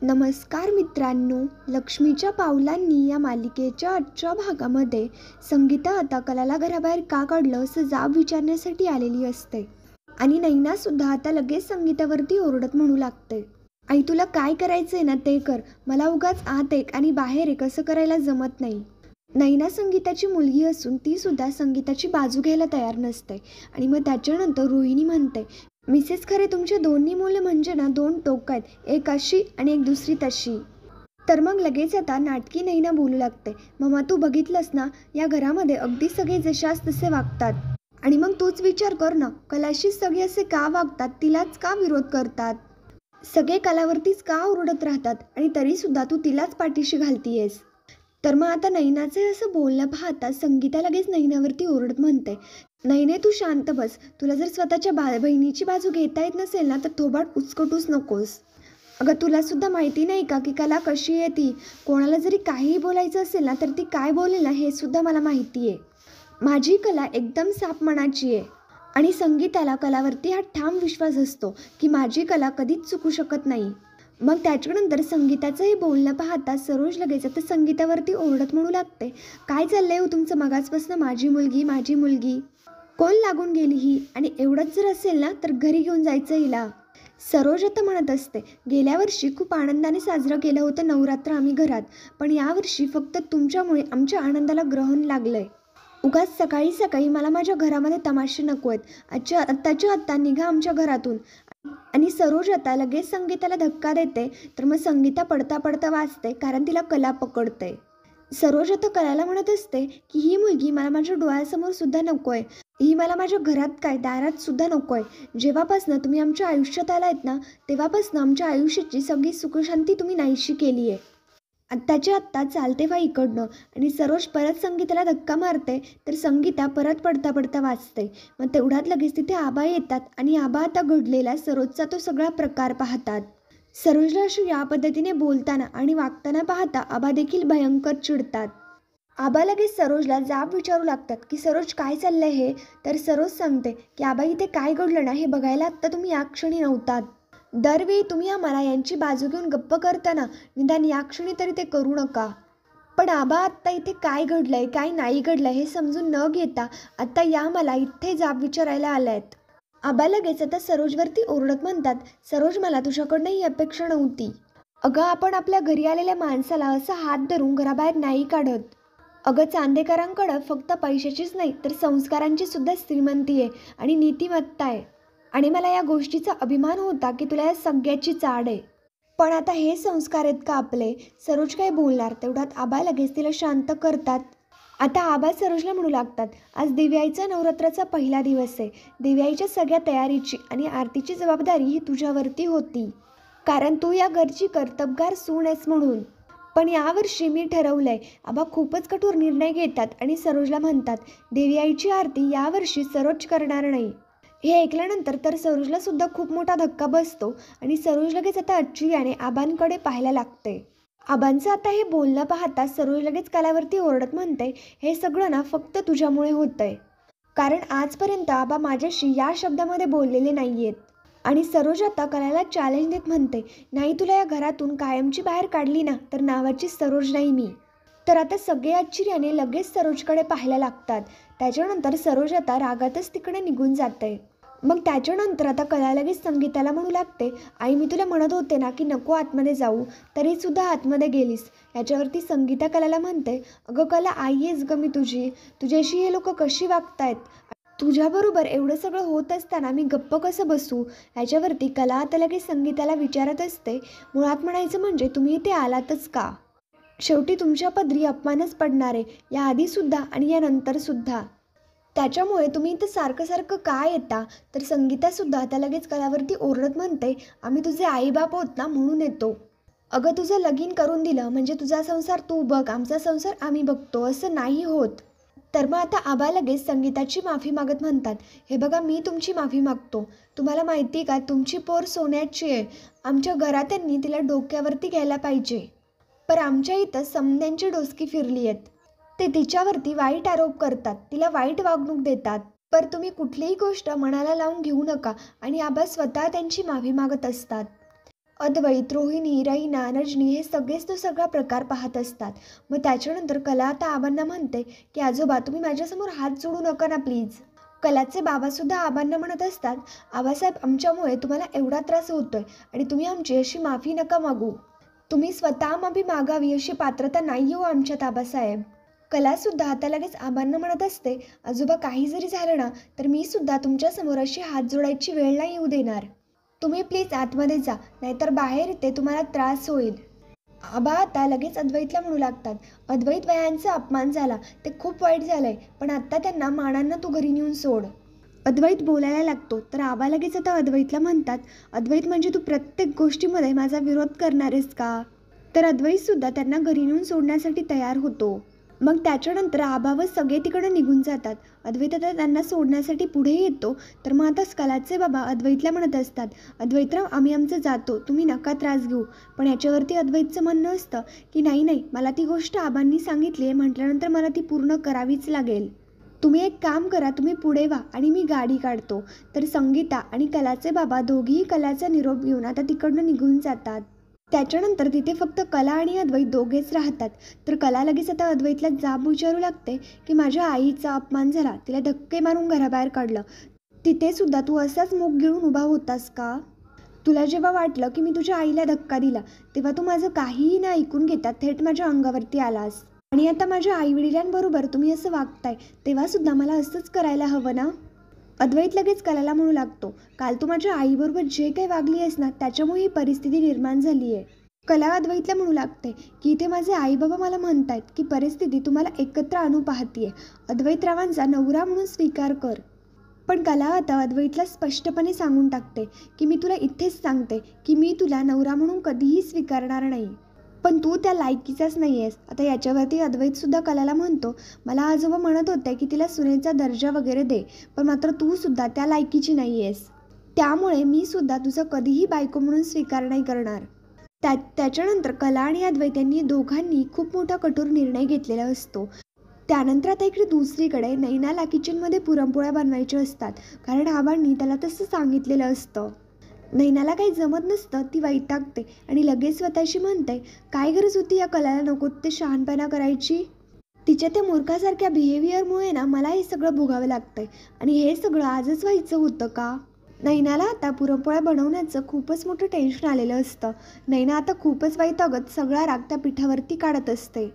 नमस्कार मित्रांनो, लक्ष्मीच्या पावलांनी या मालिकेच्या आजच्या भागामध्ये संगीता आता कलाला घराबाहेर का काढलं असं जाब विचारण्यासाठी आलेली असते. आणि नैना सुद्धा आता लगेच संगीतावरती ओरडत म्हणू लागते, आई तुला काय करायचंय ना ते कर, मला उगाच आत एक आणि बाहेर एक असं करायला जमत नाही. नैना संगीताची मुलगी असून ती सुद्धा संगीताची बाजू घ्यायला तयार नसते. आणि मग त्याच्यानंतर रोहिणी म्हणते, मिसेस खरे तुमचे दोन्ही मुलं म्हणजे ना दोन टोक आहेत, एक अशी आणि एक दुसरी तशी. तर मग लगेच आता नाटकी नैना बोलू लागते, मम्मा तू बघितलंस ना, या घरामध्ये अगदी सगळे जशास तसे वागतात. आणि मग तूच विचार कर ना, कलाशी सगळे असे का वागतात, तिलाच का विरोध करतात, सगळे कलावरतीच का ओरडत राहतात आणि तरी सुद्धा तू तिलाच पाठीशी घालतीयेस. तर मग आता नैनाचे असं बोलणं पाहता संगीता लगेच नैनावरती ओरडत म्हणते, नैने तू शांत बस, तुला जर स्वतःच्या बहिणीची बाजू घेता येत नसेल ना तर थोबाड उचकटूच नकोस. अगं तुला सुद्धा माहिती नाही का की कला कशी आहे ती, कोणाला जरी काहीही बोलायचं असेल ना तर ती काय बोलेल ना हे सुद्धा मला माहिती आहे. माझी कला एकदम साफ मनाची आहे आणि संगीताला कलावरती हा ठाम विश्वास असतो की माझी कला कधीच चुकू शकत नाही. मग त्याच्यानंतर संगीताचं हे बोलणं पाहता सरोज लगेच आता संगीतावरती ओरडत म्हणू लागते, काय चाललंय हो तुमचं मगाचपासून, माझी मुलगी माझी मुलगी, कोण लागून गेली ही, आणि एवढंच जर असेल ना तर घरी घेऊन जायचं हिला. सरोज आता म्हणत असते, गेल्या वर्षी खूप आनंदाने साजरं केलं होतं नवरात्र आम्ही घरात, पण यावर्षी फक्त तुमच्यामुळे आमच्या आनंदाला ग्रहण लागलंय. उगाच सकाळी सकाळी मला माझ्या घरामध्ये तमाशे नको आहेत, आत्ताच्या आत्ता निघा आमच्या घरातून. आणि सरोज आता लगेच संगीताला धक्का देते. तर मग संगीता पडता पडता वाचते कारण तिला कला पकडते. सरोज आता कलाला म्हणत असते की ही मुलगी मला माझ्या डोळ्यासमोर सुद्धा नकोय, ही मला माझ्या घरात काय दारात सुद्धा नकोय. जेव्हापासनं तुम्ही आमच्या आयुष्यात आलायत ना तेव्हापासनं आमच्या आयुष्याची सगळी सुखशांती तुम्ही नाहीशी केली आहे. आत्ताच्या आत्ता चालते व्हा इकडनं. आणि सरोज परत संगीताला धक्का मारते तर संगीता परत पडता पडता वाचते. मग तेवढ्यात लगेच तिथे आबा येतात आणि आबा आता घडलेला सरोजचा तो सगळा प्रकार पाहतात. सरोजला अशी या पद्धतीने बोलताना आणि वागताना पाहता आबा देखील भयंकर चिडतात. आबा लगेच सरोजला जाब विचारू लागतात की सरोज काय चाललंय हे. तर सरोज सांगते की आबा इथे काय घडलं ना हे बघायला आत्ता तुम्ही या क्षणी नव्हतात. दरवेळी तुम्ही आम्हाला यांची बाजू घेऊन गप्प करताना निदान या क्षणी तरी ते करू नका. पण आबा आत्ता इथे काय घडलंय काय नाही घडलंय हे समजून न घेता आत्ता या मला इथे जाब विचारायला आल्यात. आबा लगेच आता सरोजवरती ओरडत म्हणतात, सरोज मला तुझ्याकडनं ही अपेक्षा नव्हती. अगं आपण आपल्या घरी आलेल्या माणसाला असं हात धरून घराबाहेर नाही काढत. अगं चांदेकरांकडं फक्त पैशाचीच नाही तर संस्कारांची सुद्धा श्रीमंती आहे आणि नीतिमत्ता आहे. आणि मला या गोष्टीचा अभिमान होता की तुला या सगळ्याची चाड आहे. पण आता हे संस्कार आहेत का आपले. सरोज काय बोलणार तेवढ्यात आबा लगेच तिला शांत करतात. आता आबा सरोजला म्हणू लागतात, आज दिव्याईचा नवरात्राचा पहिला दिवस आहे. दिव्याईच्या सगळ्या तयारीची आणि आरतीची जबाबदारी ही तुझ्यावरती होती, कारण तू या घरची कर्तबगार सून आहेस म्हणून. पण यावर्षी मी ठरवलंय. आबा खूपच कठोर निर्णय घेतात आणि सरोजला म्हणतात, देवीआईची आरती यावर्षी सरोज करणार नाही. हे ऐकल्यानंतर तर सरोजला सुद्धा खूप मोठा धक्का बसतो आणि सरोज लगेच आता आश्चर्याने आबांकडे पाहायला लागते. आबांचं आता हे बोलणं पाहता सरोज लगेच कलावरती ओरडत म्हणते, हे सगळं ना फक्त तुझ्यामुळे होतंय, कारण आजपर्यंत आबा माझ्याशी या शब्दामध्ये बोललेले नाहीयेत. आणि सरोज आता कलाला चॅलेंज देत म्हणते, नाही तुला या घरातून कायमची बाहेर काढली ना तर नावाची सरोज नाही मी. तर आता सगळे आश्चर्याने लगेच सरोजकडे पाहायला लागतात. त्याच्यानंतर सरोज आता रागातच तिकडे निघून जाते. मग त्याच्यानंतर आता कला लगेच संगीताला म्हणू लागते, आई मी तुला म्हणत होते ना की नको आतमध्ये जाऊ, तरीसुद्धा आतमध्ये गेलीस. याच्यावरती संगीता कलाला म्हणते, अगं कला आई आहेस ग मी तुझी, तुझ्याशी हे लोक कशी वागतायत, तुझ्याबरोबर एवढं सगळं होत असताना मी गप्प कसं बसू. याच्यावरती कला आता लगेच संगीताला विचारत असते, मुळात म्हणायचं म्हणजे तुम्ही इथे आलातच का. शेवटी तुमच्या पदरी अपमानच पडणार आहे, याआधीसुद्धा आणि यानंतरसुद्धा. त्याच्यामुळे तुम्ही इथं सारखं सारखं का येता. तर संगीतासुद्धा आता लगेच कलावरती ओरडत म्हणते, आम्ही तुझे आईबाप होत ना म्हणून येतो. अगं तुझं लगीन करून दिलं म्हणजे तुझा संसार तू बघ, आमचा संसार आम्ही बघतो असं नाही होत. तर मग आता आबा लगेच संगीताची माफी मागत म्हणतात, हे बघा मी तुमची माफी मागतो. तुम्हाला माहिती का तुमची पोर सोन्याची आहे. आमच्या घरात्यांनी तिला डोक्यावरती घ्यायला पाहिजे, पण आमच्या इथं समद्यांची डोसकी फिरली आहेत. ते तिच्यावरती वाईट आरोप करतात, तिला वाईट वागणूक देतात. पर तुम्ही कुठलीही गोष्ट मनाला लावून घेऊ नका. आणि आबा स्वतः त्यांची माफी मागत असतात. अद्वैत, रोहिणी, रैना, रजनी हे सगळेच तो सगळा प्रकार पाहत असतात. मग त्याच्यानंतर कला आता आबांना म्हणते की आजोबा तुम्ही माझ्यासमोर हात जोडू नका ना प्लीज. कलाचे बाबासुद्धा आबांना म्हणत असतात, आबासाहेब आमच्यामुळे तुम्हाला एवढा त्रास होतोय आणि तुम्ही आमची अशी माफी नका मागू. तुम्ही स्वतः माफी मागावी अशी पात्रता नाही हो आमच्यात आबासाहेब. कलासुद्धा आता लगेच आबांना म्हणत असते, आजोबा काही जरी झालं ना तर मी सुद्धा तुमच्यासमोर अशी हात जोडायची वेळ नाही येऊ देणार. तुम्ही प्लीज आतमध्ये जा, नाहीतर बाहेर इथे तुम्हाला त्रास होईल. आबा आता लगेच अद्वैतला म्हणू लागतात, अद्वैत वयांचा अपमान झाला, ते खूप वाईट झालंय, पण आत्ता त्यांना मानांना तू घरी नेऊन सोड. अद्वैत बोलायला लागतो तर आबा लगेच आता अद्वैतला म्हणतात, अद्वैत म्हणजे तू प्रत्येक गोष्टीमध्ये माझा विरोध करणार आहेस का? तर अद्वैतसुद्धा त्यांना घरी नेऊन सोडण्यासाठी तयार होतो. मग त्याच्यानंतर आबा व सगळे तिकडे निघून जातात. अद्वैत आता त्यांना सोडण्यासाठी पुढे येतो तर मग आता कलाचे बाबा अद्वैतला म्हणत असतात, अद्वैतराव आम्ही आमचं जातो, तुम्ही नका त्रास घेऊ. पण याच्यावरती अद्वैतचं म्हणणं असतं की नाही मला ती गोष्ट आबांनी सांगितली आहे म्हटल्यानंतर मला ती पूर्ण करावीच लागेल. तुम्ही एक काम करा, तुम्ही पुढे व्हा आणि मी गाडी काढतो. तर संगीता आणि कलाचे बाबा दोघीही कलाचा निरोप घेऊन आता तिकडनं निघून जातात. त्याच्यानंतर तिथे फक्त कला आणि अद्वैत दोघेच राहतात. तर कला लगेच आता अद्वैतला जाब विचारू लागते की माझ्या आईचा अपमान झाला, तिला धक्के मारून घराबाहेर काढलं, तिथे सुद्धा तू असाच मूग गिळून उभा होतास का? तुला जेव्हा वाटलं की मी तुझ्या आईला धक्का दिला तेव्हा तू माझं काहीही न ऐकून घेता थेट माझ्या अंगावरती आलास आणि आता माझ्या आईवडिलांबरोबर तुम्ही असं वागताय तेव्हा सुद्धा मला असंच करायला हवं ना? अद्वैत लगेच कलाला म्हणू लागतो, काल तू माझ्या आईबरोबर जे काही वागली आहेस ना त्याच्यामुळे ही परिस्थिती निर्माण झाली आहे. कला अद्वैतला म्हणू लागते की इथे माझे आई बाबा मला म्हणतायत की परिस्थिती तुम्हाला एकत्र आणू पाहतीये, अद्वैतरावांचा नवरा म्हणून स्वीकार कर. पण कला आता अद्वैतला स्पष्टपणे सांगून टाकते की मी तुला इथेच सांगते की मी तुला नवरा म्हणून कधीही स्वीकारणार नाही, पण तू त्या लायकीचाच नाही आहेस. आता याच्यावरती अद्वैतसुद्धा कलाला म्हणतो, मला आजोबा म्हणत होते की तिला सुनेचा दर्जा वगैरे दे, पण मात्र तू सुद्धा त्या लायकीची नाही आहेस, त्यामुळे मी सुद्धा तुझं कधीही बायको म्हणून स्वीकार नाही करणार. त्याच्यानंतर कला आणि अद्वैत यांनी दोघांनी खूप मोठा कठोर निर्णय घेतलेला असतो. त्यानंतर आता इकडे दुसरीकडे नैनाला किचनमध्ये पुरणपोळ्या बनवायच्या असतात, कारण आबांनी त्याला तसं सांगितलेलं असतं. नैनाला काही जमत नसतं, ती वैतागते आणि लगेच स्वतःशी म्हणते, काय गरज होती या कलाला नको ते शहाणपणा करायची? तिच्या त्या मूर्खासारख्या बिहेवियरमुळे ना मला हे सगळं भोगावं लागतंय आणि हे सगळं आजच व्हायचं होतं का? नैनाला आता पुरणपोळ्या बनवण्याचं खूपच मोठं टेन्शन आलेलं असतं. नैना आता खूपच वैतागत सगळा राग त्या पिठावरती काढत असते.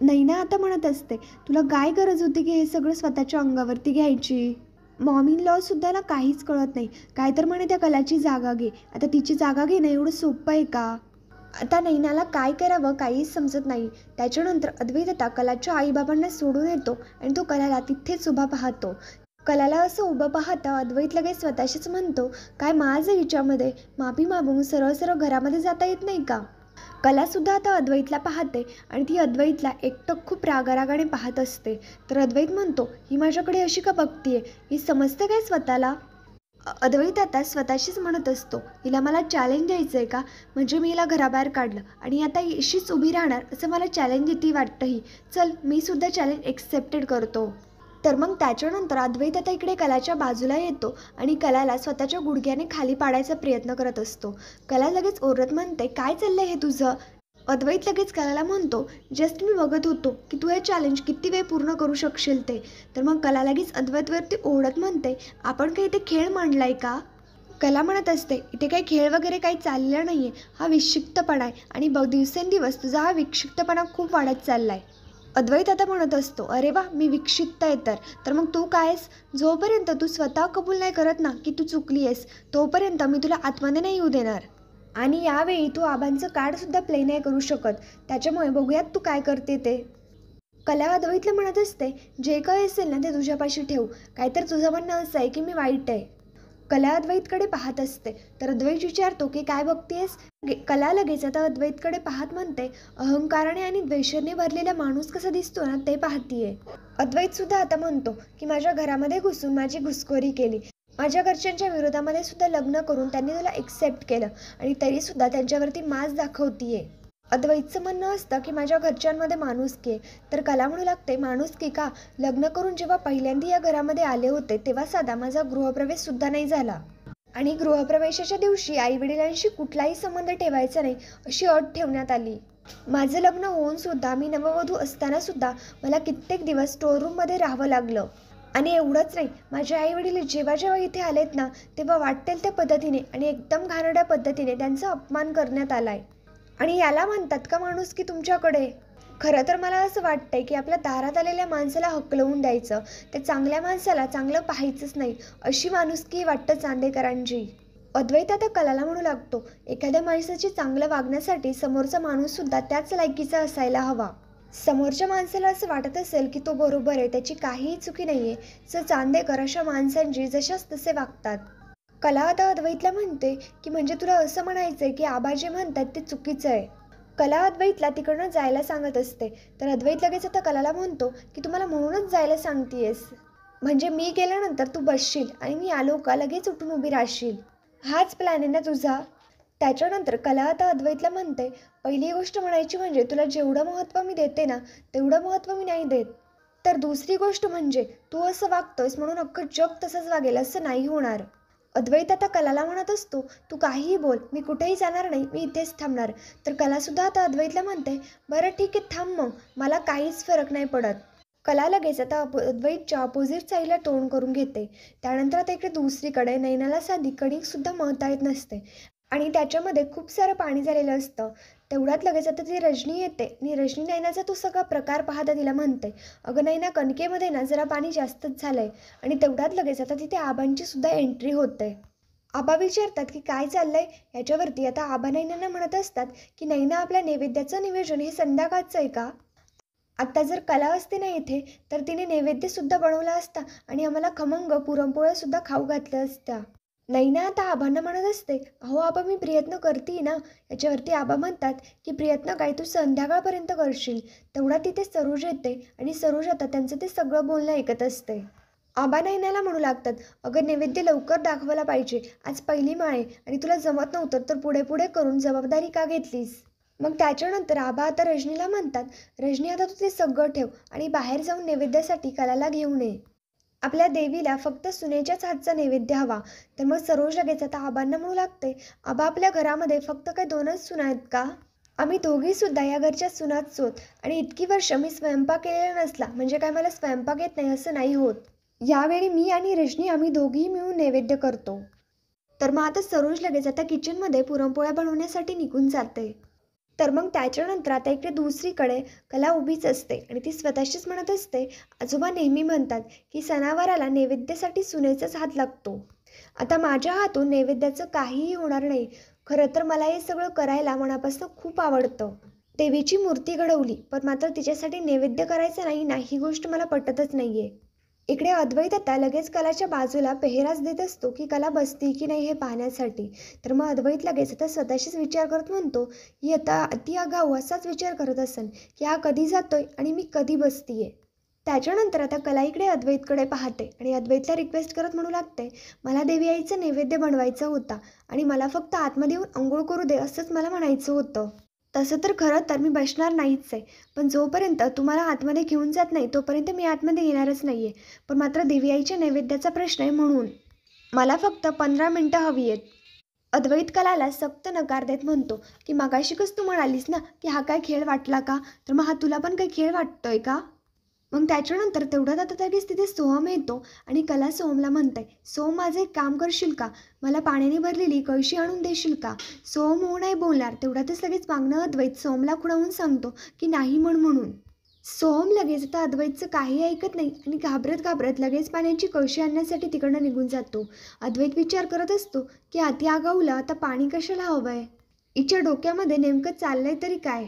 नैना आता म्हणत असते, तुला काय गरज होती की हे सगळं स्वतःच्या अंगावरती घ्यायची? मॉम इन लॉ सुद्धा ना काहीच कळत नाही, काय तर म्हणे त्या कलाची जागा घे. आता तिची जागा घेणं एवढं सोपं आहे का? आता नैनाला काय करावं काहीच समजत नाही. त्याच्यानंतर अद्वैत आता कलाच्या आईबाबांना सोडून येतो आणि तो कलाला तिथेच उभा पाहतो. कलाला असं उभं पाहता अद्वैत लगेच स्वतःशीच म्हणतो, काय माझं हिच्यामध्ये माफी मागून सरळ सरळ घरामध्ये जाता येत नाही का? कलासुद्धा आता अद्वैतला पाहते आणि ती अद्वैतला एकटक खूप रागारागाने पाहत असते. तर अद्वैत म्हणतो, ही माझ्याकडे अशी का बघतीये, ही समजते काय स्वतःला? अद्वैत आता स्वतःशीच म्हणत असतो, हिला मला चॅलेंज द्यायचं आहे का? म्हणजे मी हिला घराबाहेर काढलं आणि आता अशीच उभी राहणार असं मला चॅलेंज देते वाटतं ही. चल मी सुद्धा चॅलेंज एक्सेप्टेड करतो. तर मग त्याच्यानंतर अद्वैत आता इकडे कलाच्या बाजूला येतो आणि कलाला स्वतःच्या गुडघ्याने खाली पाडायचा प्रयत्न करत असतो. कला लगेच ओरडत म्हणते, काय चाललंय हे तुझं? अद्वैत लगेच कलाला म्हणतो, जस्ट मी बघत होतो की तू हे चॅलेंज किती वेळ पूर्ण करू शकशील ते. तर मग कला लगेच अद्वैतवरती ओरडत म्हणते, आपण काही इथे खेळ मांडलाय का? कला म्हणत असते, इथे काही खेळ वगैरे काही चाललेलं नाही आहे, हा विक्षिप्तपणा आहे आणि दिवसेंदिवस तुझा हा विक्षिप्तपणा खूप वाढत चाललाय. अद्वैत आता म्हणत असतो, अरे वा मी विक्षिप्त आहे तर मग तू कायस? जोपर्यंत तू स्वतः कबूल नाही करत ना की तू चुकली आहेस तोपर्यंत मी तुला आतमध्ये नाही येऊ देणार. आणि यावेळी तू आबांचं कार्डसुद्धा प्ले नाही करू शकत, त्याच्यामुळे बघूयात तू काय करते ते. कला अद्वैतला म्हणत असते, जे काय असेल ना ते तुझ्यापाशी ठेव, काय तर तुझं म्हणणं असं आहे की मी वाईट आहे. कला अद्वैतकडे पाहत असते तर अद्वैत विचारतो की काय बघतेस? कला लगेच आता अद्वैतकडे पाहत म्हणते, अहंकाराने आणि द्वेषाने भरलेला माणूस कसा दिसतो ना ते पाहतीये. अद्वैत सुद्धा आता म्हणतो की माझ्या घरामध्ये घुसून माझी घुसखोरी केली, माझ्या घरच्यांच्या विरोधामध्ये सुद्धा लग्न करून त्यांनी तुला एक्सेप्ट केलं आणि तरी सुद्धा त्यांच्यावरती माज दाखवतीये. अद्वैतचं म्हणणं असतं की माझ्या घरच्यांमध्ये माणुसकी आहे. तर कला म्हणू लागते, माणुसकी का? लग्न करून जेव्हा पहिल्यांदा या घरामध्ये आले होते तेव्हा साधा माझा गृहप्रवेश सुद्धा नाही झाला. आणि गृहप्रवेशाच्या दिवशी आईवडिलांशी कुठलाही संबंध ठेवायचा नाही अशी अट ठेवण्यात आली. माझं लग्न होऊन सुद्धा मी नववधू असताना सुद्धा मला कित्येक दिवस स्टोअररूममध्ये राहावं लागलं. आणि एवढंच नाही, माझे आईवडील जेव्हा जेव्हा इथे आलेत ना तेव्हा वाटेल त्या पद्धतीने आणि एकदम घाणेरड्या पद्धतीने त्यांचा अपमान करण्यात आलाय. आणि याला म्हणतात का माणुसकी तुमच्याकडे? खरं तर मला असं वाटतंय की आपल्या दारात आलेल्या माणसाला हकलवून द्यायचं, त्या चांगल्या माणसाला चांगलं पाहायचंच नाही, अशी माणुसकी वाटतं चांदेकरांची. अद्वैत आता कलाला म्हणू लागतो, एखाद्या माणसाची चांगलं वागण्यासाठी समोरचा माणूस सुद्धा त्याच लायकीचा असायला हवा. समोरच्या माणसाला असं वाटत असेल की तो बरोबर आहे, त्याची काहीही चुकी नाहीये, तर चांदेकर अशा माणसांची जशाच तसे वागतात. कला आता अद्वैतला म्हणते की म्हणजे तुला असं म्हणायचंय की आबा जे म्हणतात ते चुकीचं आहे. कला अद्वैतला तिकडनं जायला सांगत असते, तर अद्वैत लगेच आता कलाला म्हणतो की तुम्हाला म्हणूनच जायला सांगतेयस, म्हणजे मी गेल्यानंतर तू बसशील आणि मी आलो का लगेच उठून उभी राहशील, हाच प्लॅन आहे ना तुझा? त्याच्यानंतर कला आता अद्वैतला म्हणते, पहिली गोष्ट म्हणायची म्हणजे तुला जेवढं महत्त्व मी देते ना तेवढं महत्त्व मी नाही देत. तर दुसरी गोष्ट म्हणजे तू असं वागतोयस म्हणून अख्खं जग तसंच वागेल असं नाही होणार. अद्वैत आता कलाला म्हणत असतो, तू काहीही बोल, मी कुठेही जाणार नाही, मी इथेच थांबणार. तर कलासुद्धा आता अद्वैतला म्हणते, बरं ठीक आहे थांब मग, मला काहीच फरक नाही पडत. कला लगेच आता अद्वैतच्या अपोजिट साईडला तोंड करून घेते. त्यानंतर आता इकडे दुसरीकडे नैनाला साधी कणिकसुद्धा मळता येत नसते आणि त्याच्यामध्ये खूप सारं पाणी झालेलं असतं. तेवढ्यात लगेच आता ती रजनी येते आणि रजनी नैनाचा तो सगळा प्रकार पाहता तिला म्हणते, अगं नैना, कणकेमध्ये ना जरा पाणी जास्तच झालंय. आणि तेवढ्यात लगेच आता तिथे आबांची सुद्धा एंट्री होते. आबा विचारतात की काय चाललंय. याच्यावरती आता आबा नैनांना म्हणत असतात की नैना, आपल्या नैवेद्याचं नियोजन हे संध्याकाळचं आहे का? आत्ता जर कला असते ना इथे तर तिने नैवेद्यसुद्धा बनवला असता आणि आम्हाला खमंग पुरणपोळ्यासुद्धा खाऊ घातल्या असत्या. नैना आता आबांना म्हणत असते, अहो आबा मी प्रयत्न करते ना. याच्यावरती आबा म्हणतात की प्रयत्न काय, तू संध्याकाळपर्यंत करशील. तेवढा तिथे सरोज येते आणि सरोज आता त्यांचं ते सगळं बोलणं ऐकत असते. आबा नैनाला म्हणू लागतात, अगं नैवेद्य लवकर दाखवायला पाहिजे, आज पहिली माळ आहे आणि तुला जमत नव्हतं तर पुढे पुढे करून जबाबदारी का घेतलीस? मग त्याच्यानंतर आबा आता रजनीला म्हणतात, रजनी आता तू ते सगळं ठेव आणि बाहेर जाऊन नैवेद्यासाठी कलाला घेऊन ये. आपल्या देवीला फक्त सुनेच्याच हातचा नैवेद्य हवा. तर मग सरोज लगेच आता आबांना म्हणू लागते, आबा आपल्या घरामध्ये फक्त काय 2च सुना आहेत का? आम्ही दोघीसुद्धा या घरच्या सुनाच आहोत आणि इतकी वर्ष मी स्वयंपाक केलेला नसला म्हणजे काय मला स्वयंपाक येत नाही असं नाही होत. यावेळी मी आणि रजनी आम्ही दोघीही मिळून नैवेद्य करतो. तर मग आता सरोज लगेच आता किचनमध्ये पुरणपोळ्या बनवण्यासाठी निघून जाते. तर मग त्याच्यानंतर आता इकडे दुसरीकडे कला उभीच असते आणि ती स्वतःशीच म्हणत असते, आजोबा नेहमी म्हणतात की सणावाराला नैवेद्यासाठी सुनेचाच हात लागतो. आता माझ्या हातून नैवेद्याचं काहीही होणार नाही. खरं तर मला हे सगळं करायला मनापासून खूप आवडतं. देवीची मूर्ती घडवली पण मात्र तिच्यासाठी नैवेद्य करायचं नाही ना, ही गोष्ट मला पटतच नाहीये. इकडे अद्वैत आता लगेच कलाच्या बाजूला पेहराच देत असतो की कला बसती की नाही हे पाहण्यासाठी. तर मग अद्वैत लगेच आता स्वतःशीच विचार करत म्हणतो की आता ती आगाऊ असाच विचार करत असेल की हा कधी जातोय आणि मी कधी बसतीये. त्याच्यानंतर आता कला इकडे अद्वैतकडे पाहते आणि अद्वैतला रिक्वेस्ट करत म्हणू लागते, मला देवी आईचं नैवेद्य बनवायचं होता आणि मला फक्त आतमध्ये येऊन अंघोळ करू दे असंच मला म्हणायचं होतं. तसं तर खरं तर मी बसणार नाहीच आहे, पण जोपर्यंत तुम्हाला आतमध्ये घेऊन जात नाही तोपर्यंत मी आतमध्ये येणारच नाही आहे. पण मात्र देवी आईच्या नैवेद्याचा प्रश्न आहे म्हणून मला फक्त 15 मिनटं हवी आहेत. अद्वैत कलाला सक्त नकार देत म्हणतो की मगाशिकच तू म्हणालीस ना की हा काय खेळ वाटला का, तर मग हा तुला पण काही खेळ वाटतोय का? मग त्याच्यानंतर तेवढ्यात आता लगेच तिथे सोहम येतो आणि कला सोहमला म्हणते, सोहम माझं एक काम करशील का, मला पाण्याने भरलेली कळशी आणून देशील का? सोहम हो नाही बोलणार. तेवढ्यातच लगेच मागणं अद्वैत सोहमला खुणावून सांगतो की नाही म्हणून. सोहम लगेच आता अद्वैतचं काही ऐकत नाही आणि घाबरत घाबरत लगेच पाण्याची कळशी आणण्यासाठी तिकडनं निघून जातो. अद्वैत विचार करत असतो की अति आगाऊला आता पाणी कशाला हवंय, हिच्या डोक्यामध्ये नेमकं चाललंय तरी काय?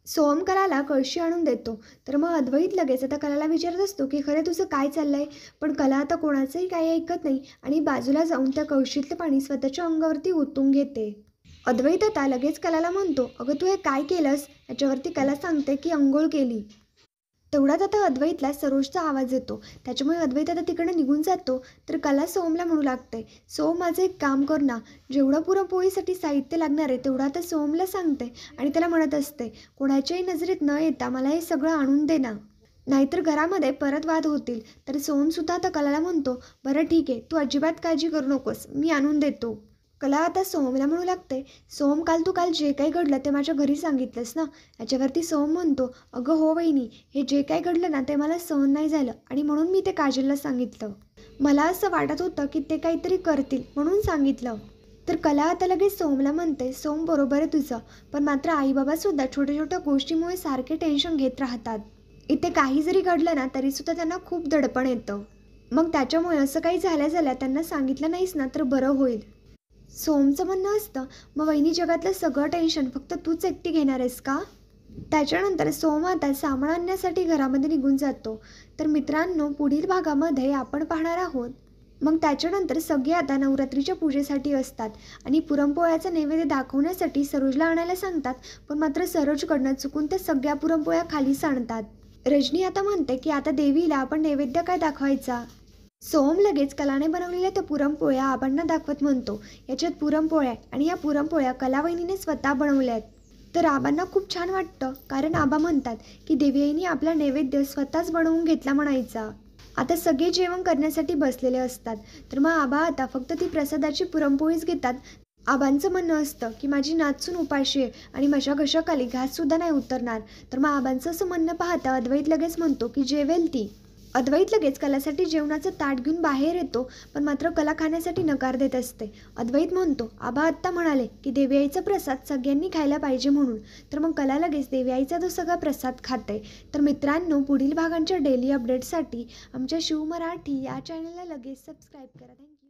सोहम कलाला कळशी आणून देतो. तर मग अद्वैत लगेच आता कलाला विचारत असतो की खरे तुझं काय चाललंय. पण कला आता कोणाचंही काही ऐकत नाही आणि बाजूला जाऊन त्या कळशीतलं पाणी स्वतःच्या अंगावरती ओतून घेते. अद्वैत आता लगेच कलाला म्हणतो, अगं तू हे काय केलंस? याच्यावरती कला सांगते की अंघोळ केली. तेवढ्यात आता अद्वैतला सरोजचा आवाज येतो. त्याच्यामुळे अद्वैत आता तिकडे निघून जातो. तर कला सोहमला म्हणू लागते, सोहम माझं एक काम कर ना, जेवढं पुरणपोळीसाठी साहित्य लागणार आहे तेवढं आता सोहमला सांगते आणि त्याला म्हणत असते, कोणाच्याही नजरेत न येता मला हे सगळं आणून दे ना. नाहीतर घरामध्ये परत वाद होतील. तर सोहमसुद्धा आता कलाला म्हणतो, बरं ठीक आहे, तू अजिबात काळजी करू नकोस, मी आणून देतो. कला आता सोहमला म्हणू लागते, सोहम काल जे काही घडलं ते माझ्या घरी सांगितलंस ना? याच्यावरती सोहम म्हणतो, अगं हो वहिनी, हे जे काही घडलं ना ते मला सहन नाही झालं आणि म्हणून मी ते काजलला सांगितलं. मला असं वाटत होतं की ते काहीतरी करतील म्हणून सांगितलं. तर कला आता लगेच सोहमला म्हणते, सोहम बरोबर आहे तुझं, पण मात्र आईबाबासुद्धा छोट्या छोट्या गोष्टीमुळे सारखे टेन्शन घेत राहतात. इथे काही जरी घडलं ना तरीसुद्धा त्यांना खूप दडपण येतं. मग त्याच्यामुळे असं काही झाल्या त्यांना सांगितलं नाहीस ना तर बरं होईल. सोहमचं म्हणणं असतं, मग वहिनी जगातलं सगळं टेन्शन फक्त तूच एकटी घेणार आहेस का? त्याच्यानंतर सोहम आता सामान आणण्यासाठी घरामध्ये निघून जातो. तर मित्रांनो, पुढील भागामध्ये आपण पाहणार आहोत. मग त्याच्यानंतर सगळे आता नवरात्रीच्या पूजेसाठी असतात आणि पुरणपोळ्याचा नैवेद्य दाखवण्यासाठी सरोजला आणायला सांगतात, पण मात्र सरोजकडनं चुकून त्या सगळ्या पुरणपोळ्या खाली सांडतात. रजनी आता म्हणते की आता देवीला आपण नैवेद्य काय दाखवायचा? सोहम लगेच कलाने बनवलेल्या त्या पुरणपोळ्या आबांना दाखवत म्हणतो, याच्यात पुरणपोळ्या आणि या पुरणपोळ्या कलावहिनीने स्वतः बनवल्या आहेत. तर आबांना खूप छान वाटतं, कारण आबा म्हणतात की देवी आईने आपला नैवेद्य स्वतःच बनवून घेतला म्हणायचा. आता सगळे जेवण करण्यासाठी बसलेले असतात. तर मग आबा आता फक्त ती प्रसादाची पुरणपोळीच घेतात. आबांचं म्हणणं असतं की माझी नाचून उपाशी आहे आणि माझ्या घशाखाली घाससुद्धा नाही उतरणार. तर मग आबांचं असं म्हणणं पाहता अद्वैत लगेच म्हणतो की जेवेल ती. अद्वैत लगेच कलासाठी जेवणाचं ताट घेऊन बाहेर येतो, पण मात्र कला खाण्यासाठी नकार देत असते. अद्वैत म्हणतो, आबा आत्ता म्हणाले की देवी आईचा प्रसाद सगळ्यांनी खायला पाहिजे म्हणून. तर मग कला लगेच देवी आईचा तो सगळा प्रसाद खाते. तर मित्रांनो, पुढील भागांच्या डेली अपडेटसाठी आमच्या शिव मराठी या चॅनलला लगेच सबस्क्राईब करा. थँक्यू.